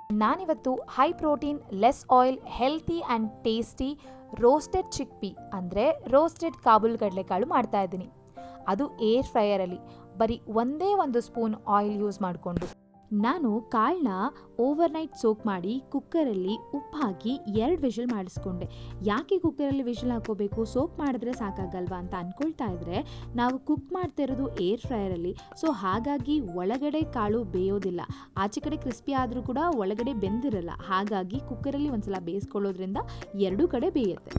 ನಾನಿವತ್ತು high protein, less oil, healthy and tasty roasted chickpea ಅಂದರೆ roasted Kabul ಕಡಲೆಕಾಳು ಮಾಡ್ತಾ ಇದ್ದೀನಿ. ಅದು ಏರ್ ಫ್ರೈಯರಲ್ಲಿ ಬರೀ ಒಂದೇ ಒಂದು ಸ್ಪೂನ್ ಆಯಿಲ್ ಯೂಸ್ ಮಾಡಿಕೊಂಡು. ನಾನು ಕಾಳನ್ನ ಓವರ್ನೈಟ್ ಸೋಕ್ ಮಾಡಿ ಕುಕ್ಕರಲ್ಲಿ ಉಪ್ಪು ಹಾಕಿ 2 ವಿಷಲ್ ಮಾಡಿಸ್ಕೊಂಡೆ. ಯಾಕೆ ಕುಕ್ಕರಲ್ಲಿ ವಿಷಲ್ ಹಾಕೋಬೇಕು, ಸೋಕ್ ಮಾಡಿದ್ರೆ ಸಾಕಾಗಲ್ವಾ ಅಂತ ಅಂದ್ಕೊಳ್ತಾ ಇದ್ರೆ, ನಾವು ಕುಕ್ ಮಾಡ್ತಾ ಇರೋದು ಏರ್ ಫ್ರೈಯರಲ್ಲಿ. ಸೊ ಹಾಗಾಗಿ ಒಳಗಡೆ ಕಾಳು ಬೇಯೋದಿಲ್ಲ, ಆಚೆ ಕಡೆ ಕ್ರಿಸ್ಪಿ ಆದರೂ ಕೂಡ ಒಳಗಡೆ ಬೆಂದಿರಲ್ಲ. ಹಾಗಾಗಿ ಕುಕ್ಕರಲ್ಲಿ ಒಂದ್ಸಲ ಬೇಯಿಸ್ಕೊಳ್ಳೋದ್ರಿಂದ 2 ಕಡೆ ಬೇಯುತ್ತೆ.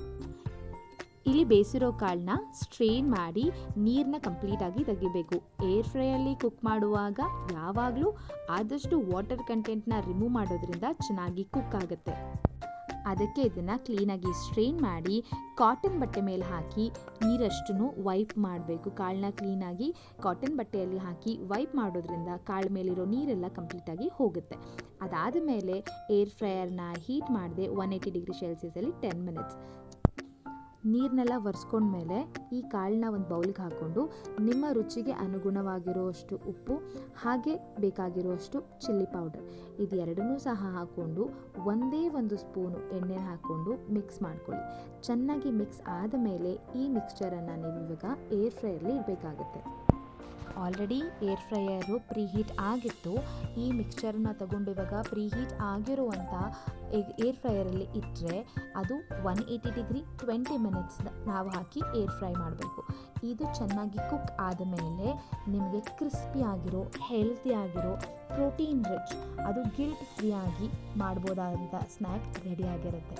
ಇಲ್ಲಿ ಬೇಯಿಸಿರೋ ಕಾಳನ್ನ ಸ್ಟ್ರೈನ್ ಮಾಡಿ ನೀರನ್ನ ಕಂಪ್ಲೀಟಾಗಿ ತೆಗಿಬೇಕು. ಏರ್ ಫ್ರೈಯಲ್ಲಿ ಕುಕ್ ಮಾಡುವಾಗ ಯಾವಾಗಲೂ ಆದಷ್ಟು ವಾಟರ್ ಕಂಟೆಂಟ್ನ ರಿಮೂವ್ ಮಾಡೋದ್ರಿಂದ ಚೆನ್ನಾಗಿ ಕುಕ್ ಆಗುತ್ತೆ. ಅದಕ್ಕೆ ಇದನ್ನು ಕ್ಲೀನಾಗಿ ಸ್ಟ್ರೈನ್ ಮಾಡಿ ಕಾಟನ್ ಬಟ್ಟೆ ಮೇಲೆ ಹಾಕಿ ನೀರಷ್ಟು ವೈಪ್ ಮಾಡಬೇಕು. ಕಾಳನ್ನ ಕ್ಲೀನಾಗಿ ಕಾಟನ್ ಬಟ್ಟೆಯಲ್ಲಿ ಹಾಕಿ ವೈಪ್ ಮಾಡೋದ್ರಿಂದ ಕಾಳು ಮೇಲಿರೋ ನೀರೆಲ್ಲ ಕಂಪ್ಲೀಟಾಗಿ ಹೋಗುತ್ತೆ. ಅದಾದ ಮೇಲೆ ಏರ್ ಫ್ರೈಯರ್ನ ಹೀಟ್ ಮಾಡಿದೆ 180 ಡಿಗ್ರಿ ಸೆಲ್ಸಿಯಸಲ್ಲಿ 10 ಮಿನಿಟ್ಸ್. ನೀರನ್ನೆಲ್ಲ ಒರೆಸ್ಕೊಂಡ್ಮೇಲೆ ಈ ಕಾಳನ್ನ ಒಂದು ಬೌಲ್ಗೆ ಹಾಕ್ಕೊಂಡು ನಿಮ್ಮ ರುಚಿಗೆ ಅನುಗುಣವಾಗಿರುವಷ್ಟು ಉಪ್ಪು ಹಾಗೆ ಬೇಕಾಗಿರುವಷ್ಟು ಚಿಲ್ಲಿ ಪೌಡರ್ ಇದೆರಡನ್ನೂ ಸಹ ಹಾಕ್ಕೊಂಡು ಒಂದೇ ಒಂದು ಸ್ಪೂನು ಎಣ್ಣೆ ಹಾಕ್ಕೊಂಡು ಮಿಕ್ಸ್ ಮಾಡ್ಕೊಳ್ಳಿ. ಚೆನ್ನಾಗಿ ಮಿಕ್ಸ್ ಆದ ಮೇಲೆ ಈ ಮಿಕ್ಸ್ಚರನ್ನು ನೀವು ಇವಾಗ ಏರ್ ಫ್ರೈಯಲ್ಲಿ ಇಡಬೇಕಾಗುತ್ತೆ. ಆಲ್ರೆಡಿ ಏರ್ ಫ್ರೈಯರು ಪ್ರೀಹೀಟ್ ಆಗಿತ್ತು. ಈ ಮಿಕ್ಸ್ಚರನ್ನ ತಗೊಂಡು ಇವಾಗ ಪ್ರೀಹೀಟ್ ಆಗಿರುವಂಥ ಏರ್ ಫ್ರೈಯರಲ್ಲಿ ಇಟ್ಟರೆ ಅದು 180 ಡಿಗ್ರಿ 20 ಮಿನಿಟ್ಸ್ ನಾವು ಹಾಕಿ ಏರ್ ಫ್ರೈ ಮಾಡಬೇಕು. ಇದು ಚೆನ್ನಾಗಿ ಕುಕ್ ಆದಮೇಲೆ ನಿಮಗೆ ಕ್ರಿಸ್ಪಿ ಆಗಿರೋ, ಹೆಲ್ತಿ ಆಗಿರೋ, ಪ್ರೋಟೀನ್ ರಿಚ್, ಅದು ಗಿಲ್ಟ್ ಫ್ರೀ ಆಗಿ ಮಾಡ್ಬೋದಾದಂಥ ಸ್ನ್ಯಾಕ್ ರೆಡಿಯಾಗಿರುತ್ತೆ.